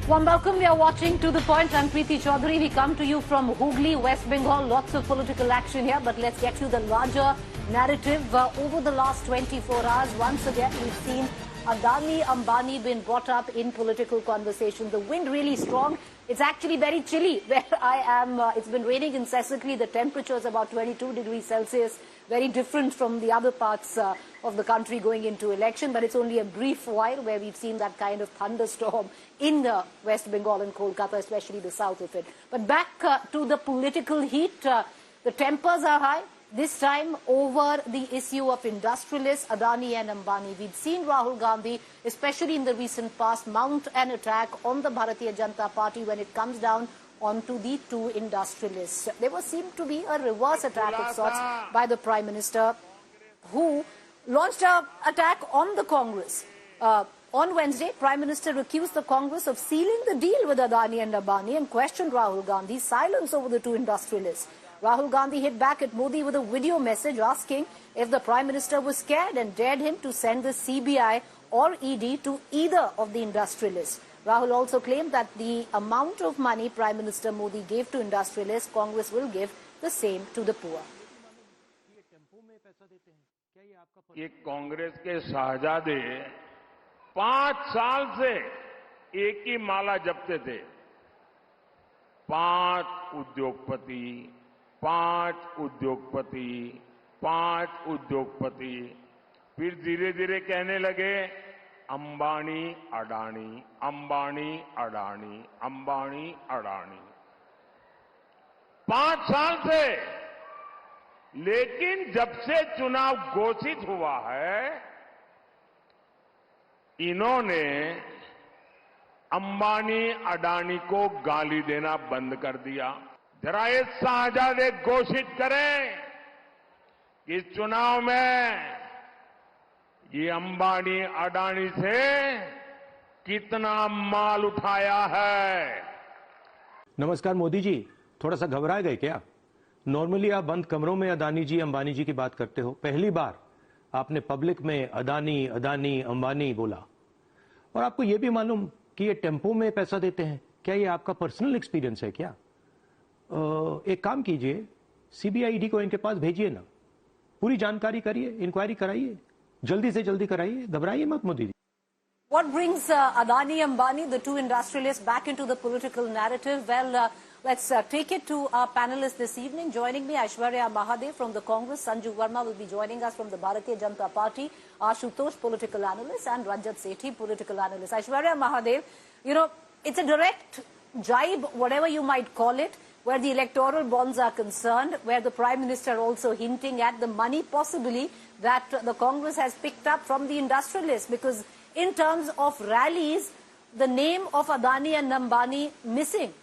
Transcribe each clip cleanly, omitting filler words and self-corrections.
Warm welcome. We are watching To The Point. I'm Preeti Chaudhary. We come to you from Hooghly, West Bengal. Lots of political action here, but let's get to the larger narrative. Over the last 24 hours, once again, we've seen Adani-Ambani been brought up in political conversation. The wind really strong. It's actually very chilly where I am. It's been raining incessantly. The temperature is about 22 degrees Celsius. Very different from the other parts of the country going into election. But it's only a brief while where we've seen that kind of thunderstorm in West Bengal and Kolkata, especially the south of it. But back to the political heat. The tempers are high. This time over the issue of industrialists, Adani and Ambani. We've seen Rahul Gandhi, especially in the recent past, mount an attack on the Bharatiya Janata Party when it comes down onto the two industrialists. There seemed to be a reverse attack of sorts by the Prime Minister, who launched an attack on the Congress. On Wednesday, Prime Minister accused the Congress of sealing the deal with Adani and Ambani and questioned Rahul Gandhi's silence over the two industrialists. Rahul Gandhi hit back at Modi with a video message asking if the Prime Minister was scared and dared him to send the CBI or ED to either of the industrialists. Rahul also claimed that the amount of money Prime Minister Modi gave to industrialists, Congress will give the same to the poor. ये कांग्रेस के शहजादे 5 साल से एक ही माला जपते थे। 5 उद्योगपति, 5 उद्योगपति, 5 उद्योगपति। फिर धीरे धीरे कहने लगे अंबानी अडानी, अंबानी अडानी, अंबानी अडानी। 5 साल से। लेकिन जब से चुनाव घोषित हुआ है, इन्होंने अंबानी अडानी को गाली देना बंद कर दिया। जरा ये शहजादे घोषित करें कि इस चुनाव में ये अंबानी अडानी से कितना माल उठाया है। नमस्कार मोदी जी, थोड़ा सा घबरा गए क्या? नॉर्मली आप बंद कमरों में अदानी जी, अंबानी जी की बात करते हो। पहली बार आपने पब्लिक में अदानी, अदानी, अंबानी बोला। और आपको यह भी मालूम कि ये टेम्पो में पैसा देते हैं। क्या ये आपका पर्सनल एक्सपीरियंस है क्या? एक काम कीजिए, सीबीआई ईडी को इनके पास भेजिए ना, पूरी जानकारी करिए, इंक्वायरी कराइए, जल्दी से जल्दी कराइए, घबराइए मत Modi ji. What brings Adani-Ambani, the two industrialists, back into the political narrative? Well, let's take it to our panelists this evening. Joining me, Aishwarya Mahadev from the Congress, Sanju Verma will be joining us from the Bharatiya Janata Party, Ashutosh, political analyst, and Rajat Sethi, political analyst. Aishwarya Mahadev, you know, it's a direct jibe, whatever you might call it, where the electoral bonds are concerned, where the Prime Minister also hinting at the money possibly that the Congress has picked up from the industrialists, because in terms of rallies, the name of Adani and Ambani missing.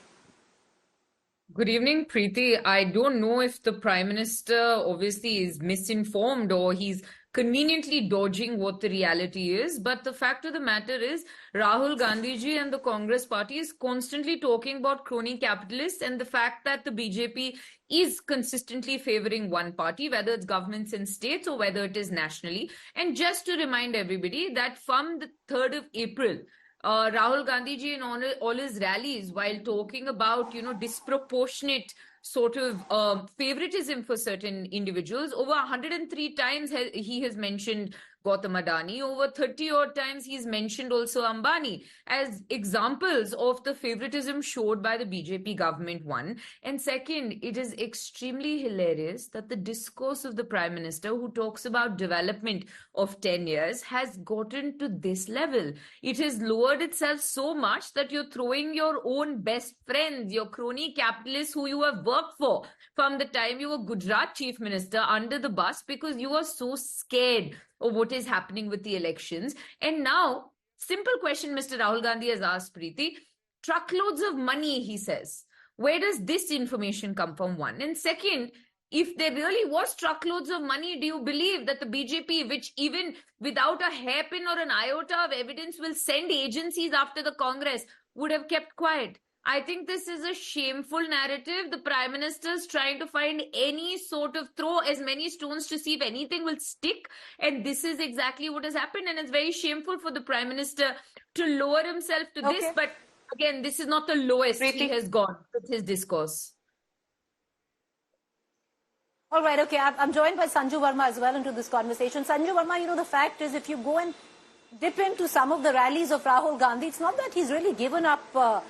Good evening, Preeti. I don't know if the Prime Minister obviously is misinformed or he's conveniently dodging what the reality is. But the fact of the matter is, Rahul Gandhi ji and the Congress party is constantly talking about crony capitalists and the fact that the BJP is consistently favoring one party, whether it's governments and states or whether it is nationally. And just to remind everybody that from the 3rd of April, Rahul Gandhi ji in all his rallies, while talking about, disproportionate sort of favoritism for certain individuals, over 103 times he has mentioned Gautam Adani. Over 30 odd times he's mentioned also Ambani as examples of the favoritism showed by the BJP government, one. And second, it is extremely hilarious that the discourse of the Prime Minister, who talks about development of 10 years, has gotten to this level. It has lowered itself so much that you're throwing your own best friends, your crony capitalists who you have worked for from the time you were Gujarat Chief Minister, under the bus because you are so scared of what is happening with the elections. And now, simple question Mr. Rahul Gandhi has asked, Preeti, truckloads of money, he says. Where does this information come from, one? And second, if there really was truckloads of money, do you believe that the BJP, which even without a hairpin or an iota of evidence will send agencies after the Congress, would have kept quiet? I think this is a shameful narrative. The Prime Minister is trying to find any sort of, throw as many stones to see if anything will stick. And this is exactly what has happened. And it's very shameful for the Prime Minister to lower himself to this. But Again, this is not the lowest he Preeti. has gone with his discourse. All right, okay. I'm joined by Sanju Verma as well into this conversation. Sanju Verma, you know, the fact is if you go and dip into some of the rallies of Rahul Gandhi, it's not that he's really given up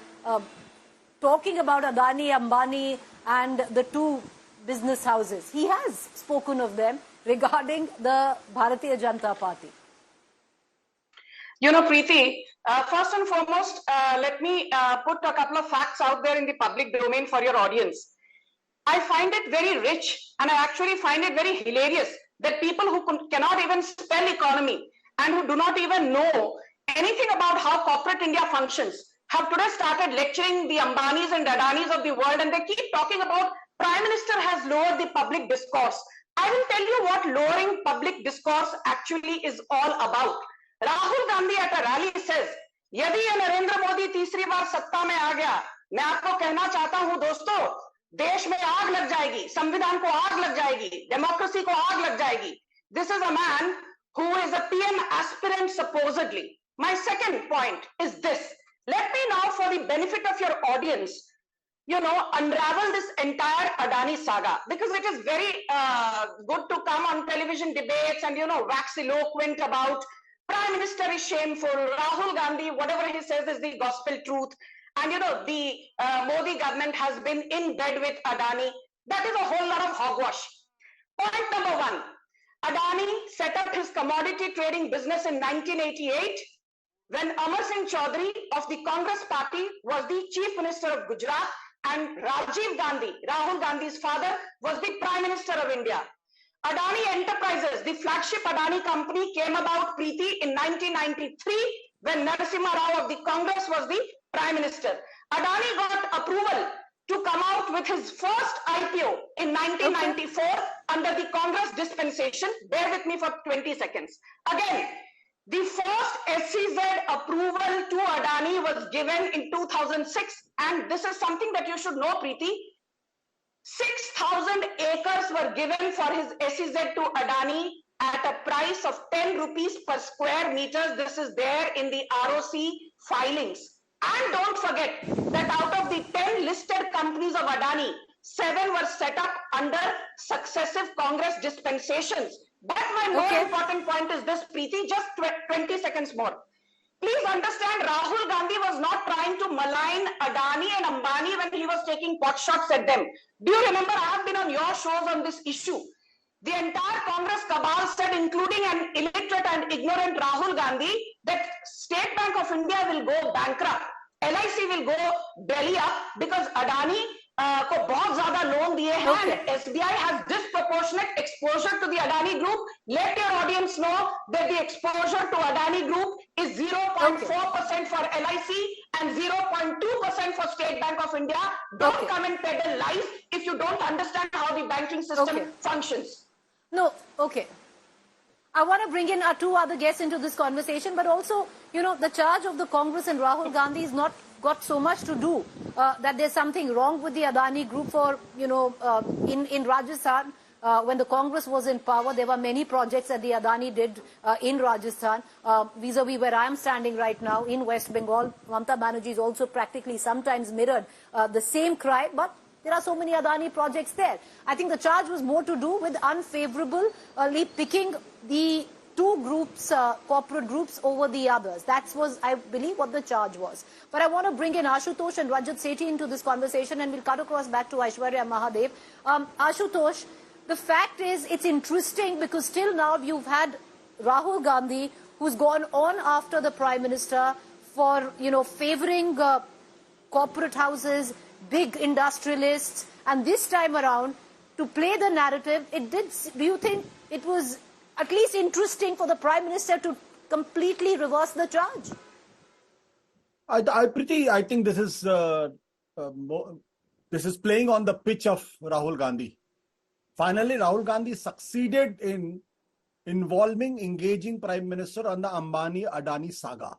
talking about Adani-Ambani and the two business houses. He has spoken of them regarding the Bharatiya Janata Party. You know, Preeti, first and foremost, let me put a couple of facts out there in the public domain for your audience. I find it very rich and I actually find it very hilarious that people who cannot even spell economy and who do not even know anything about how corporate India functions have today started lecturing the Ambanis and Adanis of the world, and they keep talking about Prime Minister has lowered the public discourse. I will tell you what lowering public discourse actually is all about. Rahul Gandhi at a rally says, यदि ये नरेंद्र मोदी तीसरी बार सत्ता में आ गया, मैं आपको कहना चाहता हूं दोस्तों, देश में आग लग जाएगी, संविधान को आग लग जाएगी, डेमोक्रेसी को आग लग जाएगी. This is a man who is a PM aspirant supposedly. My second point is this. Let me now, for the benefit of your audience, you know, unravel this entire Adani saga, because it is very good to come on television debates and, you know, wax eloquent about Prime Minister is shameful, Rahul Gandhi, whatever he says is the gospel truth. And, you know, the Modi government has been in bed with Adani. That is a whole lot of hogwash. Point number one, Adani set up his commodity trading business in 1988 when Amar Singh Chaudhary of the Congress party was the Chief Minister of Gujarat and Rajiv Gandhi, Rahul Gandhi's father, was the Prime Minister of India. Adani Enterprises, the flagship Adani company, came about, Preeti, in 1993 when Narasimha Rao of the Congress was the Prime Minister. Adani got approval to come out with his first IPO in 1994 under the Congress dispensation. Bear with me for 20 seconds. Again, the first SEZ approval to Adani was given in 2006, and this is something that you should know, Preeti. 6,000 acres were given for his SEZ to Adani at a price of 10 rupees per square meter. This is there in the ROC filings. And don't forget that out of the 10 listed companies of Adani, 7 were set up under successive Congress dispensations. But my more important point is this, Preeti, just 20 seconds more. Please understand, Rahul Gandhi was not trying to malign Adani and Ambani when he was taking pot shots at them. Do you remember, I have been on your shows on this issue. The entire Congress cabal said, including an illiterate and ignorant Rahul Gandhi, that State Bank of India will go bankrupt. LIC will go belly up because Adani को बहुत ज़्यादा loan दिए हैं and SBI has disproportionate exposure to the Adani group. Let your audience know that the exposure to Adani group is 0.4% for LIC and 0.2% for State Bank of India. Don't come and peddle lies if you don't understand how the banking system functions. No, okay. I want to bring in our two other guests into this conversation, but also, you know, the charge of the Congress and Rahul Gandhi is not got so much to do that there's something wrong with the Adani group. For, you know, in Rajasthan, when the Congress was in power, there were many projects that the Adani did in Rajasthan, vis-a-vis where I am standing right now in West Bengal. Mamata Banerjee is also practically sometimes mirrored the same cry, but there are so many Adani projects there. I think the charge was more to do with unfavorably picking the two groups, corporate groups over the others. That was, I believe, what the charge was. But I want to bring in Ashutosh and Rajat Sethi into this conversation, and we'll cut across back to Aishwarya Mahadev. Ashutosh, the fact is, it's interesting because till now you've had Rahul Gandhi, who's gone on after the Prime Minister for, you know, favoring corporate houses, big industrialists, and this time around, to play the narrative, do you think it was at least interesting for the Prime Minister to completely reverse the charge? I think this is playing on the pitch of Rahul Gandhi. Finally, Rahul Gandhi succeeded in engaging Prime Minister on the Ambani-Adani saga.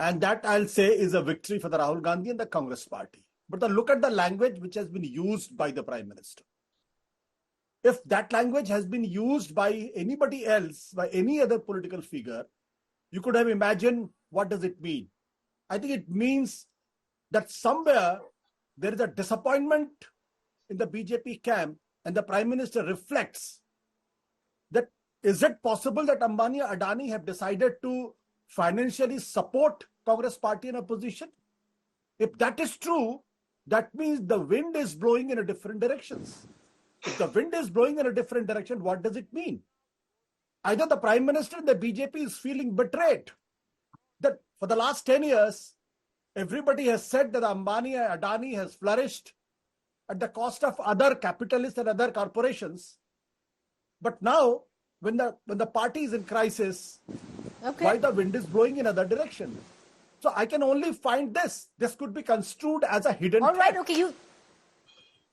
And that, I'll say, is a victory for the Rahul Gandhi and the Congress party. But look at the language which has been used by the Prime Minister. If that language has been used by anybody else, by any other political figure, you could have imagined what does it mean. I think it means that somewhere there is a disappointment in the BJP camp, and the Prime Minister reflects that is it possible that Ambani-Adani have decided to financially support Congress party in opposition? If that is true, that means the wind is blowing in a different directions. If the wind is blowing in a different direction, what does it mean? Either the Prime Minister and the BJP is feeling betrayed. That for the last 10 years, everybody has said that Ambani-Adani has flourished at the cost of other capitalists and other corporations. But now, when the party is in crisis, why the wind is blowing in other direction? So I can only find this. This could be construed as a hidden All right, threat.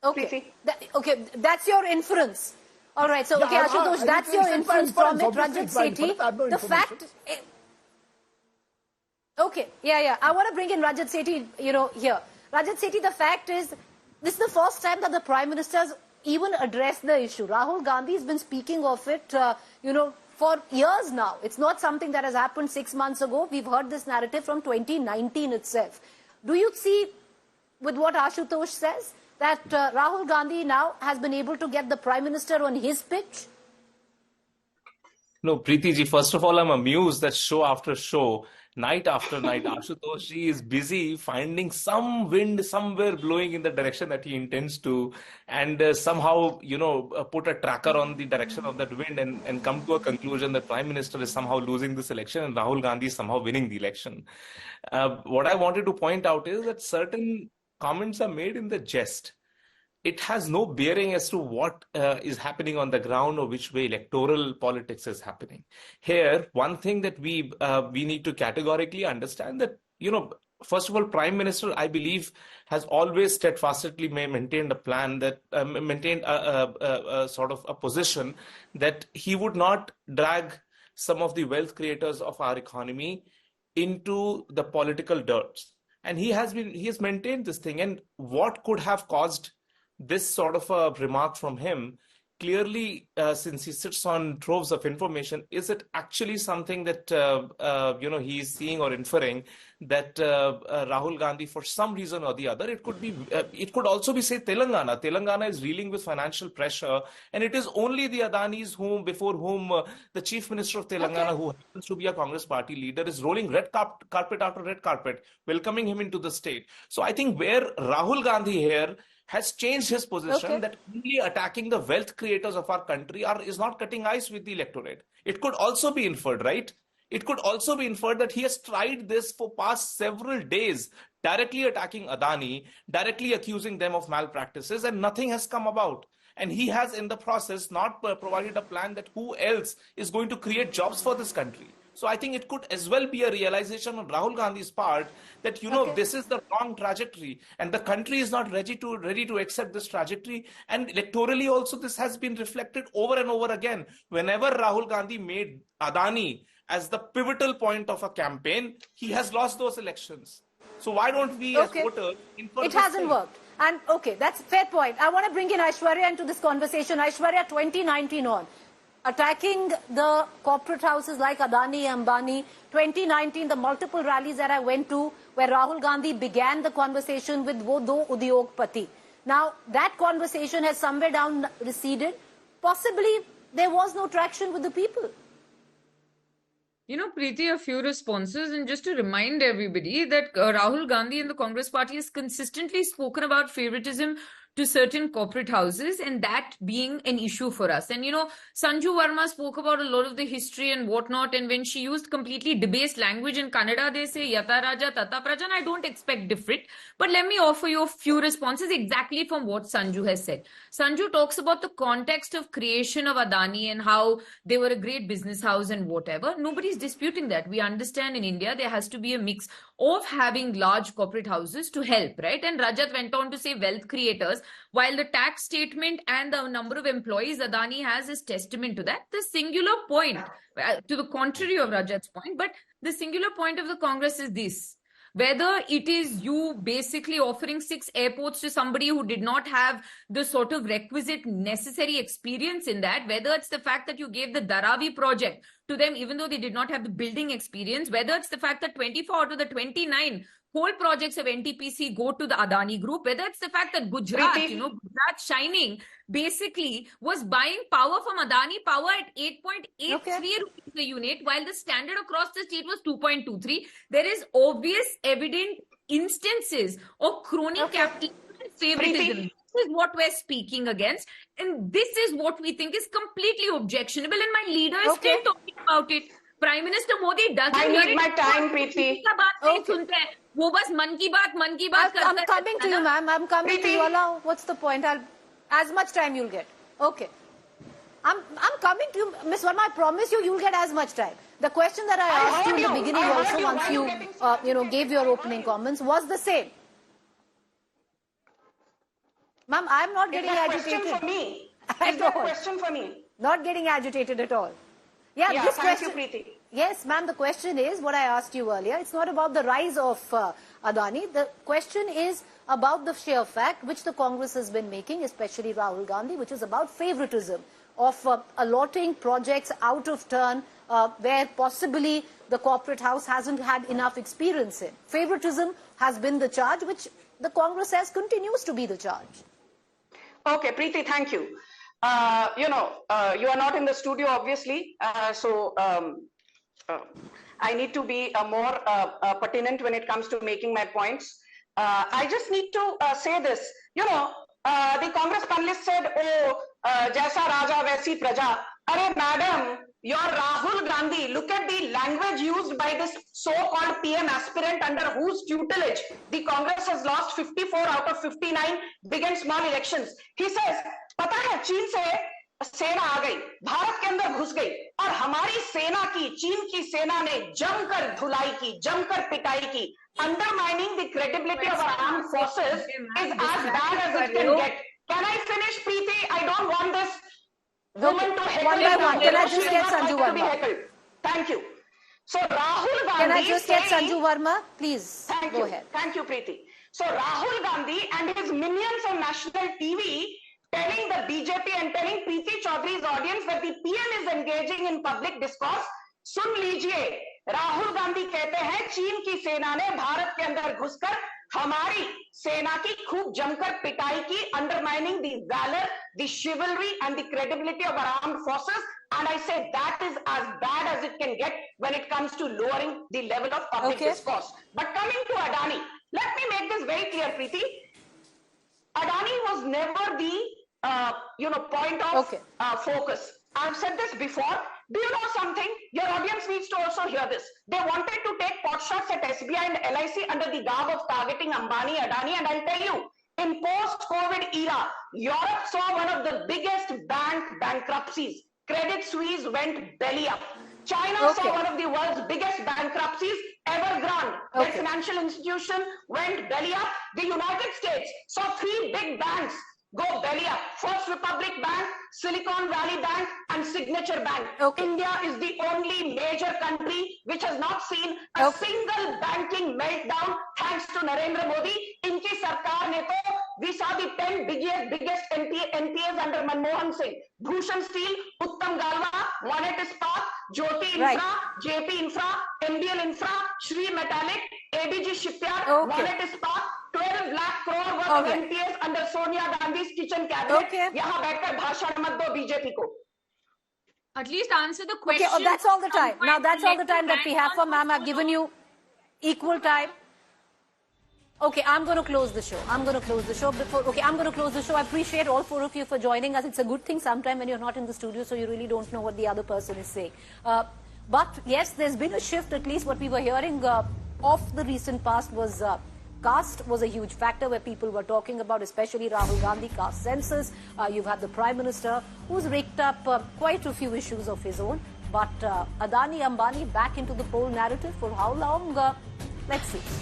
okay, okay, that's your inference. All right, so, okay, Ashutosh, that's your inference from it. Rajat Sethi, the fact... Okay, yeah, I want to bring in Rajat Sethi, here. Rajat Sethi, the fact is, this is the first time that the Prime Minister has even addressed the issue. Rahul Gandhi has been speaking of it, for years now. It's not something that has happened 6 months ago. We've heard this narrative from 2019 itself. Do you see, with what Ashutosh says, that Rahul Gandhi now has been able to get the Prime Minister on his pitch? No, Preeti ji, first of all, I'm amused that show after show, night after night, Ashutosh ji is busy finding some wind somewhere blowing in the direction that he intends to, and somehow, put a tracker on the direction of that wind and come to a conclusion that Prime Minister is somehow losing this election and Rahul Gandhi is somehow winning the election. What I wanted to point out is that certain comments are made in the jest. It has no bearing as to what is happening on the ground or which way electoral politics is happening. Here, one thing that we need to categorically understand that, first of all, Prime Minister, I believe, has always steadfastly maintained a plan that maintained a sort of a position that he would not drag some of the wealth creators of our economy into the political dirt. And he has maintained this thing. And what could have caused this sort of a remark from him, clearly, since he sits on troves of information, is it actually something that, he is seeing or inferring that Rahul Gandhi, for some reason or the other, it could also be, say, Telangana. Telangana is reeling with financial pressure, and it is only the Adanis before whom the Chief Minister of Telangana, who happens to be a Congress party leader, is rolling red carpet after red carpet, welcoming him into the state. So I think where Rahul Gandhi here has changed his position that only attacking the wealth creators of our country is not cutting ice with the electorate. It could also be inferred, right? It could also be inferred that he has tried this for past several days, directly attacking Adani, directly accusing them of malpractices, and nothing has come about. And he has, in the process, not provided a plan that who else is going to create jobs for this country. So I think it could as well be a realization on Rahul Gandhi's part that, this is the wrong trajectory and the country is not ready to accept this trajectory. And electorally also this has been reflected over and over again. Whenever Rahul Gandhi made Adani as the pivotal point of a campaign, he has lost those elections. So why don't we as voters infer it hasn't worked. And that's a fair point. I want to bring in Aishwarya into this conversation. Aishwarya, 2019 on. Attacking the corporate houses like Adani-Ambani. 2019, the multiple rallies that I went to where Rahul Gandhi began the conversation with wo do udyogpati. Now, that conversation has somewhere down receded. Possibly, there was no traction with the people. Preeti, a few responses. And just to remind everybody that Rahul Gandhi and the Congress party has consistently spoken about favoritism to certain corporate houses, and that being an issue for us. And, Sanju Verma spoke about a lot of the history and whatnot, and when she used completely debased language in Kannada, they say, Yata Raja, Tata Praja, and I don't expect different. But let me offer you a few responses exactly from what Sanju has said. Sanju talks about the context of creation of Adani and how they were a great business house and whatever. Nobody's disputing that. We understand in India there has to be a mix of having large corporate houses to help, right? And Rajat went on to say wealth creators, while the tax statement and the number of employees Adani has is testament to that. The singular point, to the contrary of Rajat's point, but the singular point of the Congress is this. whether it is you basically offering 6 airports to somebody who did not have the sort of requisite necessary experience in that, whether it's the fact that you gave the Dharavi project to them even though they did not have the building experience, whether it's the fact that 24 out of the 29 whole projects of NTPC go to the Adani group, whether it's the fact that Gujarat, Gujarat Shining basically was buying power from Adani Power at 8.83 rupees a unit, while the standard across the state was 2.23. There is obvious, evident instances of crony capitalism and favoritism. This is what we're speaking against, and this is what we think is completely objectionable, and my leader is still talking about it. Prime Minister Modi doesn't I need my time, Preeti. वो बस मन की बात I'm coming to you, ma'am. I'm coming to you. Allah, what's the point? As much time you'll get. Okay. I'm coming to you, Miss Verma. I promise you'll get as much time. The question that I asked you in the beginning also, once you gave your opening comments, was the same. Ma'am, I'm not getting agitated. Question for me. Is that a question for me? Not getting agitated at all. Yeah, this thank question. you, Preeti. Yes, ma'am, the question is what I asked you earlier. It's not about the rise of Adani. The question is about the sheer fact which the Congress has been making, especially Rahul Gandhi, which is about favoritism of allotting projects out of turn where possibly the corporate house hasn't had enough experience in. Favoritism has been the charge, which the Congress says continues to be the charge. Okay, Preeti, thank you. You are not in the studio, obviously, so I need to be more pertinent when it comes to making my points. I just need to say this. The Congress panelist said, oh, Jaisa Raja, Vaisi Praja. Arey, madam, your Rahul Gandhi, look at the language used by this so-called PM aspirant under whose tutelage the Congress has lost 54 out of 59 big and small elections. He says, पता है चीन से सेना आ गई, भारत के अंदर घुस गई और हमारी सेना की, चीन की सेना ने जमकर धुलाई की, जमकर पिटाई की. Undermining the credibility of our armed forces is as bad as it can get. Can I finish, Preeti? I don't want this woman to heckle. One by one. Can I just get Sanju Verma? Thank you. So Rahul Gandhi. Can I just get Sanju Verma? Please. Go ahead. Thank you, Preeti. So Rahul Gandhi and his minions on national TV telling the BJP and telling Preeti Chaudhary's audience that the PM is engaging in public discourse. सुन लीजिए, राहुल गांधी कहते हैं चीन की सेना ने भारत के अंदर घुसकर हमारी सेना की खूब जमकर पिटाई की, undermining the valor, the chivalry and the credibility of our armed forces. And I say that is as bad as it can get when it comes to lowering the level of public discourse. But coming to Adani, let me make this very clear, Preeti. Adani was never the point of focus. I've said this before. Do you know something? Your audience needs to also hear this. They wanted to take pot shots at SBI and LIC under the garb of targeting Ambani-Adani, and I'll tell you, in post-COVID era, Europe saw one of the biggest bankruptcies. Credit Suisse went belly up. China saw one of the world's biggest bankruptcies, Evergrande. Their financial institution went belly up. The United States saw 3 big banks go belly up. First Republic Bank, Silicon Valley Bank and Signature Bank. India is the only major country which has not seen a single banking meltdown thanks to Narendra Modi. Inki sarkar ne to, we saw the 10 biggest NPAs under Manmohan Singh. Bhushan Steel, Uttam Galva, Monet Ispat, Jyoti Infra, JP Infra, MDL Infra, Shri Metallic, ABG Shipyard, Monet Ispat, 12 lakh crore worth of NPAs under Sonia Gandhi's kitchen cabinet. यहाँ बैठकर भाषण मत दो BJP को. At least answer the question. Okay, that's all the time. Now that's all the time that we have for ma'am. I've given you equal time. Okay, I'm going to close the show. I'm going to close the show. I'm going to close the show. I appreciate all 4 of you for joining us. It's a good thing sometime when you're not in the studio, so you really don't know what the other person is saying. But yes, there's been a shift. At least what we were hearing of the recent past was caste was a huge factor where people were talking about, especially Rahul Gandhi, caste census. You've had the Prime Minister who's raked up quite a few issues of his own. But Adani-Ambani back into the poll narrative for how long? Let's see.